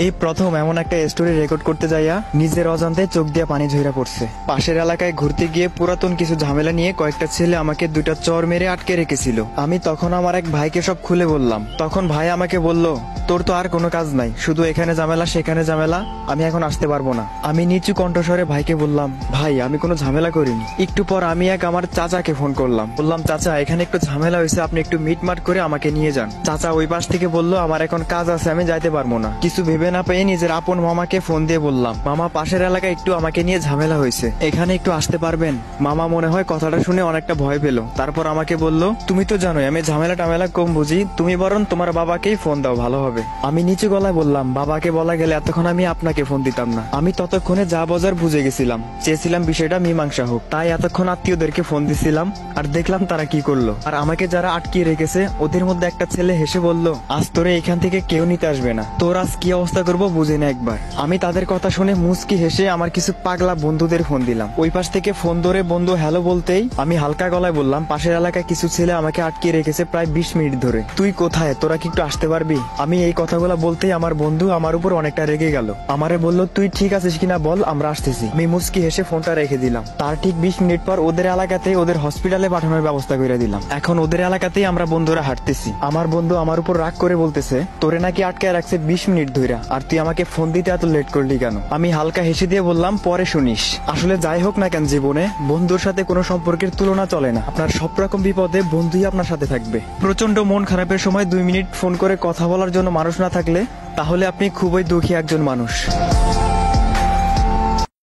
এই প্রথম এমন একটা স্টোরি রেকর্ড করতে যাইয়া নিজের অজান্তে চোখ দিয়ে পানি ঝইরা পড়ছে। পাশের এলাকায় ঘুরতে গিয়ে পুরাতন কিছু ঝামেলা নিয়ে কয়েকটা ছেলে আমাকে দুইটা চর মেরে আটকে রেখেছিল। আমি তখন আমার এক ভাইকে সব খুলে বললাম। তখন ভাই আমাকে বলল, তোর তো আর কোনো কাজ নাই, শুধু এখানে ঝামেলা সেখানে ঝামেলা, আমি এখন আসতে পারবো না। আমি নিচু কণ্ঠস্বরে ভাইকে বললাম, ভাই আমি কোনো ঝামেলা করিনি। একটু পর আমি আমার চাচাকে ফোন করলাম, বললাম চাচা এখানে একটু ঝামেলা হয়েছে, আপনি একটু মিটমাট করে আমাকে নিয়ে যান। চাচা ওই পাশ থেকে বলল, আমার এখন কাজ আছে, আমি যাইতে পারবো না। কিছু ভেবে না পেয়ে নিজের আপন মামাকে ফোন দিয়ে বললাম, মামা পাশের এলাকায় একটু আমাকে নিয়ে ঝামেলা হয়েছে, এখানে একটু আসতে পারবেন? মামা মনে হয় কথাটা শুনে অনেকটা ভয় পেল। তারপর আমাকে বলল, তুমি তো জানোই আমি ঝামেলা টামেলা কম বুঝি, তুমি বরং তোমার বাবাকেই ফোন দাও, ভালো হবে। আমি নিচু গলায় বললাম, বাবাকে বলা গেলে এতক্ষণ আমি আপনাকে ফোন দিতাম না। আমি ততক্ষণে যা বাজার বুঝে গেছিলাম, চেয়েছিলাম বিষয়টা মীমাংসা হোক, তাই এতক্ষণ আত্মীয়দেরকে ফোন দিছিলাম। আর দেখলাম তারা কি করলো। আর আমাকে যারা আটকিয়ে রেখেছে ওদের মধ্যে একটা ছেলে হেসে বলল, আজ তোরে এখান থেকে কেউ নিতে আসবে না, তোর আজ কি অবস্থা করবো বুঝে না একবার। আমি তাদের কথা শুনে মুচকি হেসে আমার কিছু পাগলা বন্ধুদের ফোন দিলাম। ওই পাশ থেকে ফোন ধরে বন্ধু হ্যালো বলতেই আমি হালকা গলায় বললাম, পাশের এলাকায় কিছু ছেলে আমাকে আটকিয়ে রেখেছে প্রায় 20 মিনিট ধরে, তুই কোথায়, তোরা কি একটু আসতে পারবি? আমি এই কথাগুলো বলতেই আমার বন্ধু আমার উপর অনেকটা রেগে গেল। আমারে বলল, তুই ঠিক আছিস কিনা বল, আমরা আসতেছি। আমি মুচকি হেসে ফোনটা রেখে দিলাম। তার ঠিক 20 মিনিট পর ওদের এলাকাতে ওদের হসপিটালে পাঠানোর ব্যবস্থা করে দিলাম। এখন ওদের এলাকাতেই আমরা বন্ধুরা হাঁটতেছি। আমার বন্ধু আমার উপর রাগ করে বলতেছে, তোরে নাকি আটকায় রাখছে 20 মিনিট ধরে, আর তুই আমাকে ফোন দিতে এত লেট করলি কেন? আমি হালকা হেসে দিয়ে বললাম, পরে শুনিস। আসলে যাই হোক না কেন, জীবনে বন্ধুর সাথে কোনো সম্পর্কের তুলনা চলে না। আপনার সব রকম বিপদে বন্ধুই আপনার সাথে থাকবে। প্রচন্ড মন খারাপের সময় 2 মিনিট ফোন করে কথা বলার জন্য মানুষ না থাকলে তাহলে আপনি খুবই দুঃখী একজন মানুষ।